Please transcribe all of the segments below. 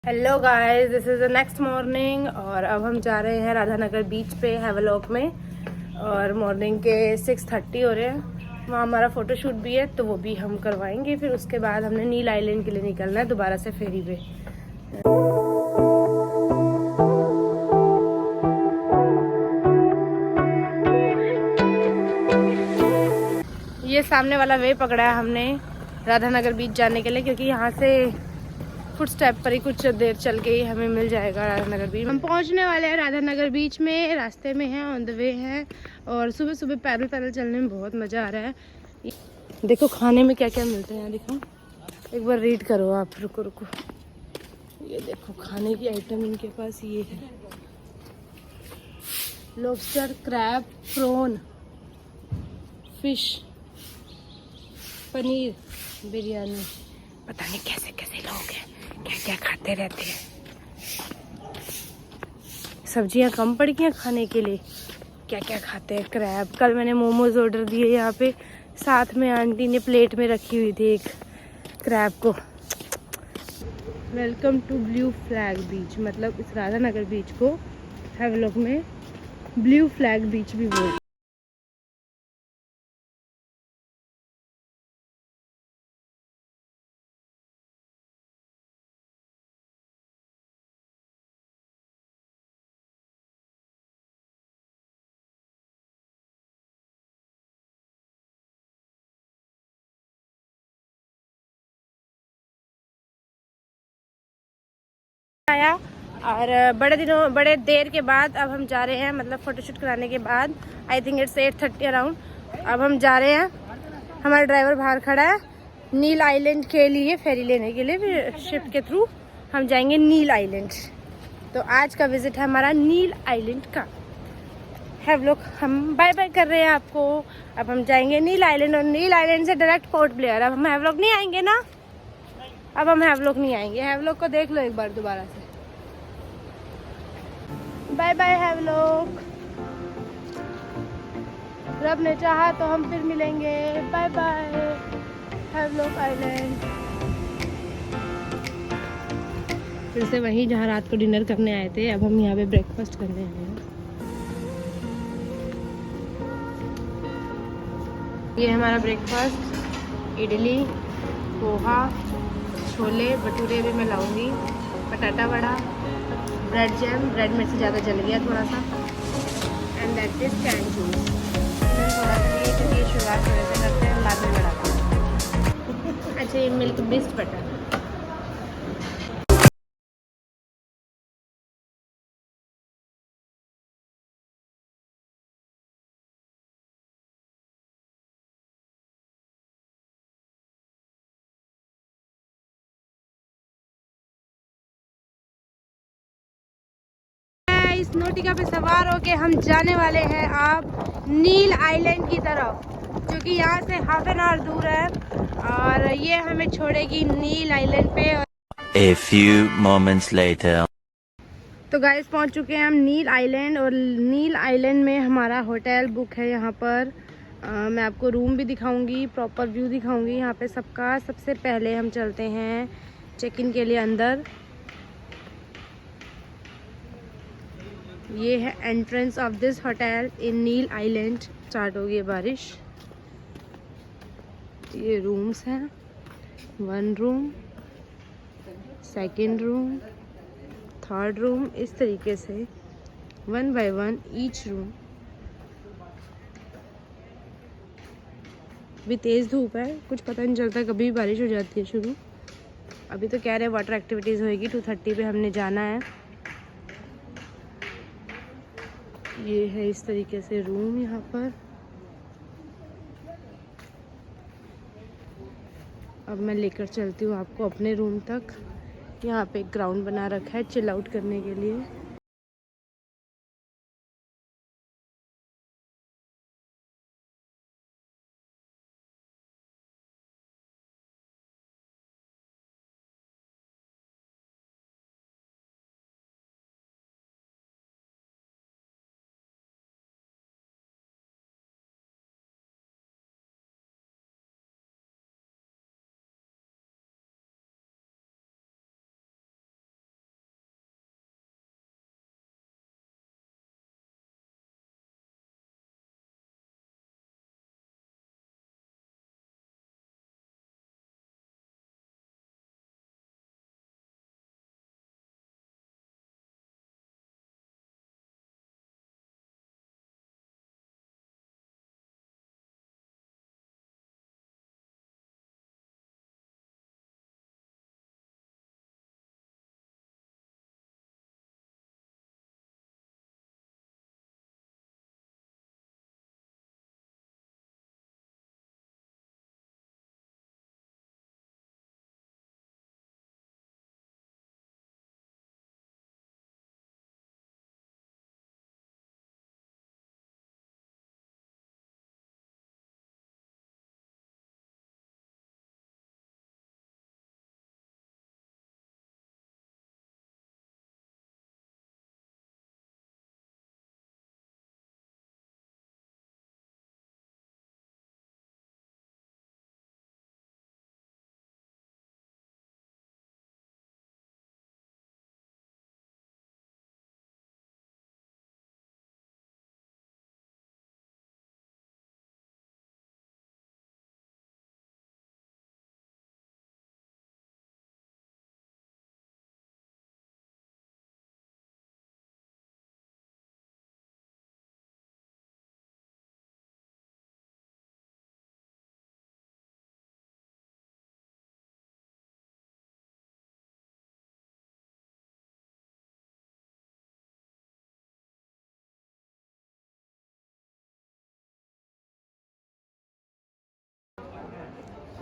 Hello guys, this is the next morning और अब हम जा रहे हैं राधानगर बीच पे हैवलॉक में। और मॉर्निंग के 6:30 हो रहे हैं। वहाँ हमारा फ़ोटोशूट भी है तो वो भी हम करवाएंगे। फिर उसके बाद हमने नील आइलैंड के लिए निकलना है दोबारा से फेरी पे। ये सामने वाला वे पकड़ा है हमने राधानगर बीच जाने के लिए, क्योंकि यहाँ से फुट स्टेप पर ही कुछ देर चल के ही हमें मिल जाएगा राधानगर बीच। हम पहुँचने वाले हैं राधानगर बीच में, रास्ते में हैं, ऑन द वे हैं। और सुबह सुबह पैदल पैदल चलने में बहुत मज़ा आ रहा है। देखो खाने में क्या क्या मिलते हैं, देखो एक बार रीड करो आप। रुको रुको, ये देखो खाने की आइटम इनके पास ये है। Lobster, crab, prawn, fish, paneer, biryani. पता नहीं कैसे कैसे लोग हैं, क्या क्या खाते रहते हैं। सब्जियां कम पड़ गई हैं खाने के लिए, क्या क्या खाते हैं। क्रैब, कल मैंने मोमोज ऑर्डर दिए यहाँ पे, साथ में आंटी ने प्लेट में रखी हुई थी एक क्रैब को। Welcome to Blue Flag beach, मतलब इस राधानगर बीच को हैवलॉक में ब्लू फ्लैग बीच भी बोलते हैं। आया और बड़े देर के बाद अब हम जा रहे हैं, मतलब फ़ोटोशूट कराने के बाद। I think it's 8:30 around. अब हम जा रहे हैं, हमारा ड्राइवर बाहर खड़ा है नील आइलैंड के लिए फेरी लेने के लिए। फिर शिप के थ्रू हम जाएंगे नील आइलैंड। तो आज का विजिट है हमारा नील आइलैंड का। हैवलॉक हम बाय बाय कर रहे हैं आपको। अब हम जाएंगे नील आइलैंड और नील आइलैंड से डायरेक्ट पोर्ट ब्लेयर। अब हम हैवलॉक नहीं आएंगे ना, अब हम हैवलॉक नहीं आएंगे। हैवलॉक को देख लो एक बार दोबारा से। बाय बाय हैवलॉक, रब ने चाहा तो हम फिर मिलेंगे। Bye bye Havelock Island. फिर से वहीं जहाँ रात को डिनर करने आए थे, अब हम यहाँ पे ब्रेकफास्ट करने आए हैं। ये हमारा ब्रेकफास्ट, इडली, पोहा, छोले भटूरे भी मैं लाऊंगी, पटाटा वड़ा, ब्रेड जैम, ब्रेड में से ज़्यादा जल गया थोड़ा सा, and that is can juice. मैंने थोड़ा सा लिए क्योंकि शुरुआत थोड़े से करते हैं, बाद में बढ़ाते हैं। अच्छा, ये मिल्क बिस्ट बटर। इस नोटिका पे सवार होके हम जाने वाले हैं आप नील आइलैंड की तरफ, जो कि यहाँ से हाफ एन आवर दूर है। और ये हमें छोड़ेगी नील आइलैंड पे। A few moments later. तो गाइस पहुँच चुके हैं हम नील आइलैंड, और नील आइलैंड में हमारा होटल बुक है यहाँ पर। मैं आपको रूम भी दिखाऊंगी, प्रॉपर व्यू दिखाऊंगी यहाँ पे सबका। सबसे पहले हम चलते हैं चेक इन के लिए अंदर। ये है entrance of this hotel in Neil Island. Start हो गई बारिश। ये रूम्स हैं, 1 room, 2nd room, 3rd room, इस तरीके से 1 by 1 ईच रूम। अभी तेज़ धूप है, कुछ पता नहीं चलता, कभी भी बारिश हो जाती है शुरू। अभी तो कह रहे हैं वाटर एक्टिविटीज़ होएगी, 2:30 पे हमने जाना है। ये है इस तरीके से रूम यहाँ पर। अब मैं लेकर चलती हूँ आपको अपने रूम तक। यहाँ पे एक ग्राउंड बना रखा है चिल आउट करने के लिए।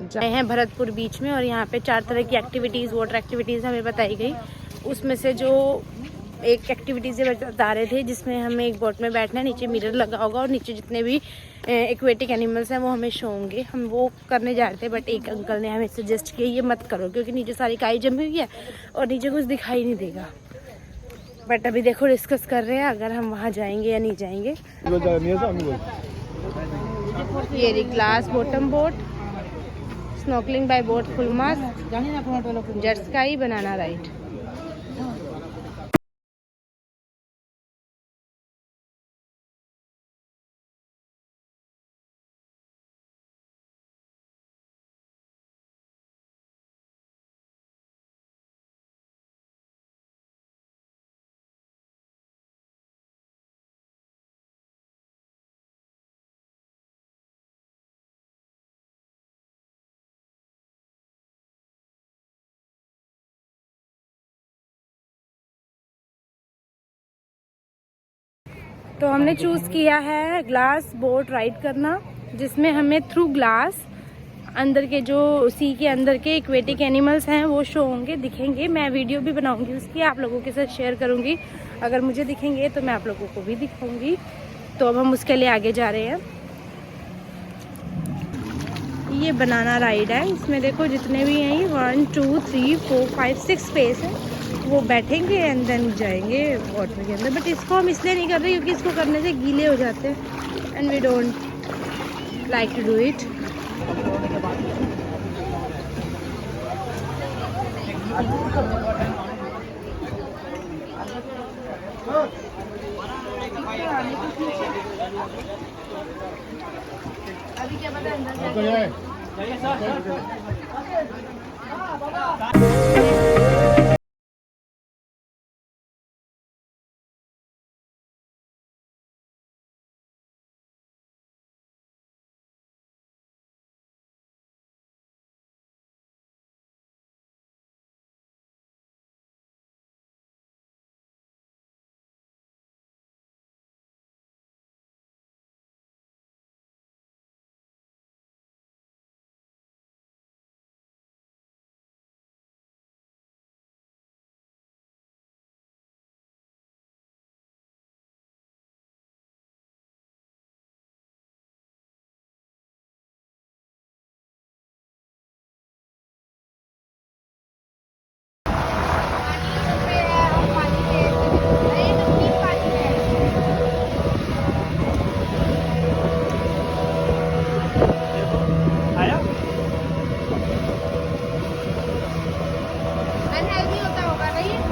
जाए हैं भरतपुर बीच में और यहाँ पे 4 तरह की एक्टिविटीज़, वाटर एक्टिविटीज़ हमें बताई गई। उसमें से जो एक एक्टिविटीज़ बता रहे थे जिसमें हमें एक बोट में बैठना है, नीचे मिरर लगा होगा और नीचे जितने भी एक्वेटिक एनिमल्स हैं वो हमें शो होंगे। हम वो करने जा रहे थे बट एक अंकल ने हमें सजेस्ट किया ये मत करो क्योंकि नीचे सारी काई जमी हुई है और नीचे कुछ दिखाई नहीं देगा। बट अभी देखो डिस्कस कर रहे हैं अगर हम वहाँ जाएंगे या नहीं जाएंगे। ये रही glass bottom boat, snorkelling bye boat full mask, jet ski, banana ride. तो हमने चूज़ किया है ग्लास बोट राइड करना, जिसमें हमें थ्रू ग्लास अंदर के जो सी के अंदर के एक्वेटिक एनिमल्स हैं वो शो होंगे, दिखेंगे। मैं वीडियो भी बनाऊंगी उसकी, आप लोगों के साथ शेयर करूंगी। अगर मुझे दिखेंगे तो मैं आप लोगों को भी दिखाऊंगी। तो अब हम उसके लिए आगे जा रहे हैं। ये बनाना राइड है, इसमें देखो जितने भी हैं 1 2 3 4 5 6 स्पेस है, वो बैठेंगे एंड देन जाएंगे वाटर के अंदर। बट इसको हम इसलिए नहीं कर रहे क्योंकि इसको करने से गीले हो जाते हैं and we don't like to do it. अभी क्या पता अंदर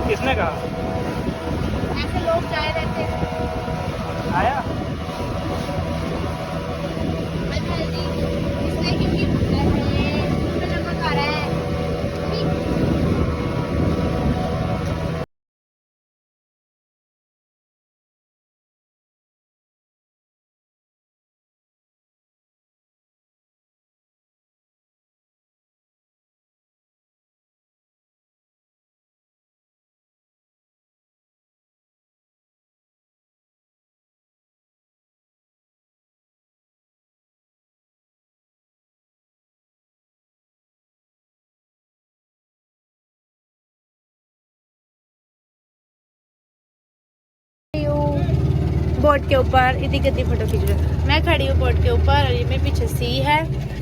किसने कहा? ऐसे लोग जाए रहते हैं। आया इसलिए क्योंकि नमक आ रहा है। बोट के ऊपर इतनी गंदी फोटो खींच रहे। मैं खड़ी हूँ बोट के ऊपर और ये मेरे पीछे सी है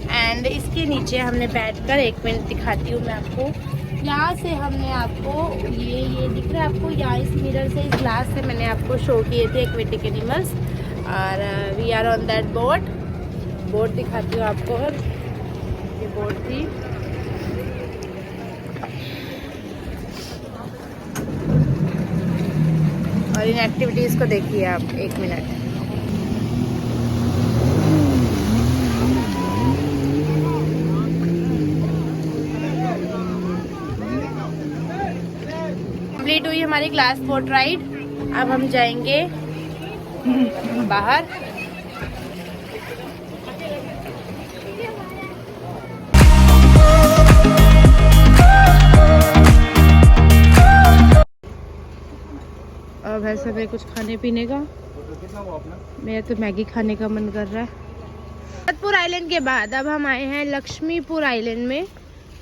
एंड इसके नीचे हमने बैठकर 1 मिनट दिखाती हूँ मैं आपको। यहाँ से हमने आपको ये दिख रहा है आपको, यहाँ इस मिरर से, इस ग्लास से मैंने आपको शो किए थे एक्वेटिक एनिमल्स। और we are on that boat दिखाती हूँ आपको। ये बोट थी, और इन एक्टिविटीज़ को देखिए आप 1 मिनट। कंप्लीट हुई हमारी ग्लास बोट राइड। अब हम जाएंगे बाहर। अब ऐसा है कुछ खाने पीने का, मेरा तो मैगी खाने का मन कर रहा है। भरतपुर आइलैंड के बाद अब हम आए हैं लक्ष्मीपुर आइलैंड में।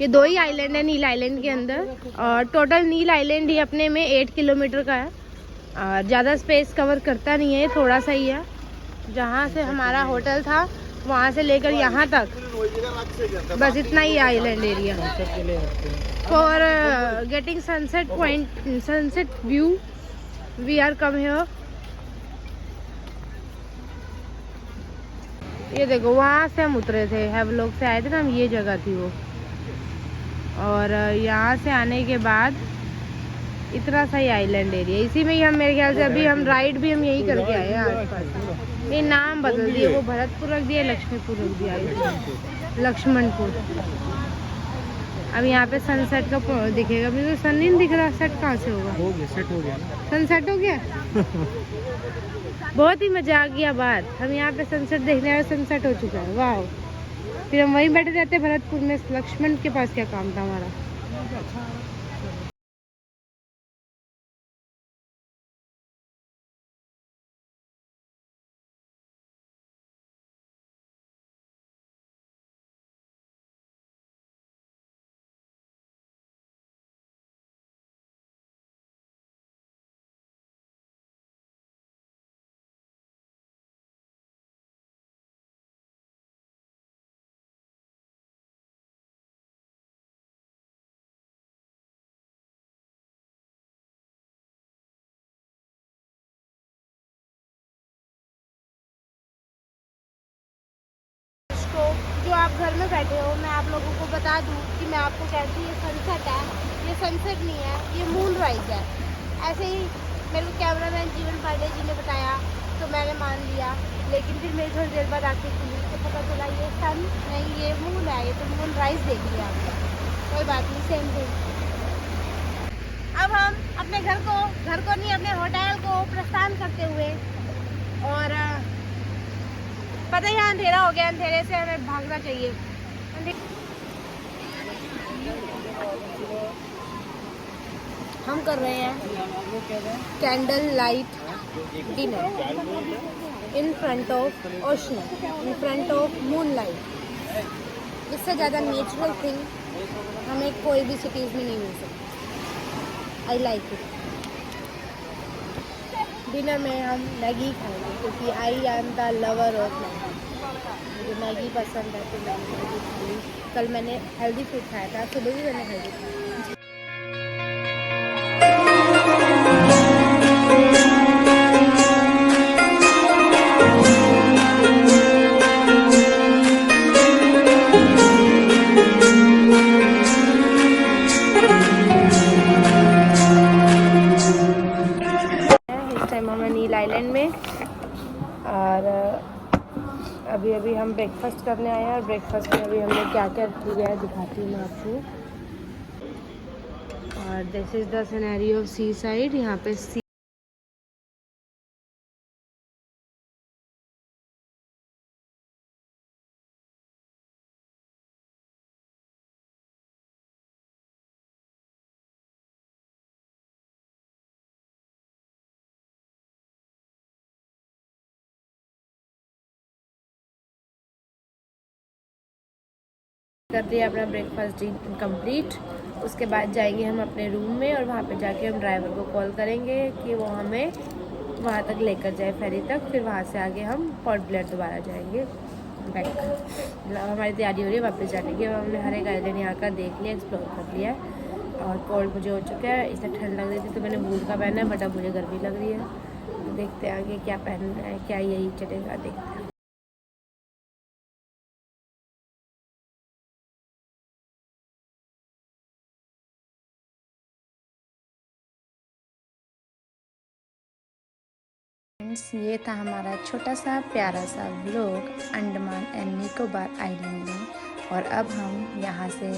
ये 2 ही आइलैंड है नील आइलैंड के अंदर, और टोटल नील आइलैंड ही अपने में 8 किलोमीटर का है और ज़्यादा स्पेस कवर करता नहीं है, थोड़ा सा ही है। जहाँ से हमारा होटल था वहाँ से लेकर यहाँ तक बस इतना ही island area. For getting sunset point, sunset view we are come here. ये देखो वहाँ से हम उतरे थे, हैवलॉक से आए थे ना हम, ये जगह थी वो। और यहाँ से आने के बाद इतना सा ही आइलैंड एरिया, इसी में ही हम, मेरे ख्याल से अभी हम राइड भी हम यही करके आए हैं आसपास। ये नाम बदल दिए, वो भरतपुर रख दिया, लक्ष्मीपुर रख दिया, लक्ष्मणपुर। अब यहाँ पे सनसेट का दिखेगा, अभी तो सन नहीं दिख रहा, सेट कहाँ से होगा? हो गया, सेट हो गया, सनसेट हो गया। बहुत ही मजा आ गया बात, हम यहाँ पे सनसेट देखने आए, सनसेट हो चुका है, वाह। फिर हम वहीं बैठे रहते भरतपुर में, लक्ष्मण के पास क्या काम था हमारा। जो आप घर में बैठे हो, मैं आप लोगों को बता दूं कि मैं आपको कहती, ये सनसेट है, ये सनसेट नहीं है, ये मून राइज है। ऐसे ही मेरे को कैमरामैन जीवन पांडे जी ने बताया तो मैंने मान लिया, लेकिन फिर मेरी थोड़ी देर बाद आके खुली तो पता चला ये सन नहीं, ये मून है, ये तो मून राइज देख लिया आपने। कोई बात नहीं, सेम थिंग। अब हम अपने घर को नहीं, अपने होटल को प्रस्थान करते हुए, और पता ही अंधेरा हो गया, अंधेरे से हमें भागना चाहिए। हम कर रहे हैं candle light dinner in front of ocean, in front of moon light. इससे ज़्यादा नेचुरल थिंग हमें कोई भी सिटीज़ में नहीं मिल सकती। I like it. डिनर में हम मैगी खाएंगे क्योंकि I am the lover of Maggi. मुझे मैगी पसंद है तो मैंने मैगी खाई। कल मैंने हेल्दी फूड खाया था, सुबह भी मैंने हेल्दी खाया। नील आइलैंड में, और अभी हम ब्रेकफास्ट करने आए हैं। और ब्रेकफास्ट में अभी हमने क्या क्या किया है दिखाती हूँ मैं आपको। और this is the scenario of sea side. यहाँ पे सी कर दिया अपना ब्रेकफास्ट कंप्लीट। उसके बाद जाएंगे हम अपने रूम में, और वहाँ पे जाके हम ड्राइवर को कॉल करेंगे कि वो हमें वहाँ तक लेकर जाए, फेरी तक। फिर वहाँ से आगे हम पोर्ट ब्लेयर दोबारा जाएंगे बैक। हमारी तैयारी हो रही है वापस जाने की। हमने हर एक आइलैंड यहाँ का देख लिया, एक्सप्लोर कर लिया, और कोल्ड मुझे हो चुका है। इससे ठंड लग रही थी तो मैंने वूल का पहना है, बट अब मुझे गर्मी लग रही है। तो देखते हैं आगे क्या पहनना है, क्या यही चलेगा, देखते हैं। ये था हमारा छोटा सा प्यारा सा vlog Andaman and Nicobar island में। और अब हम यहाँ से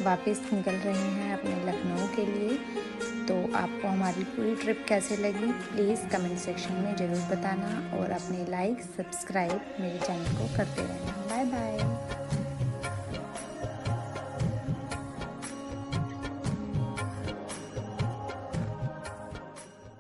वापस निकल रहे हैं अपने लखनऊ के लिए। तो आपको हमारी पूरी ट्रिप कैसे लगी प्लीज़ कमेंट सेक्शन में ज़रूर बताना, और अपने लाइक सब्सक्राइब मेरे चैनल को करते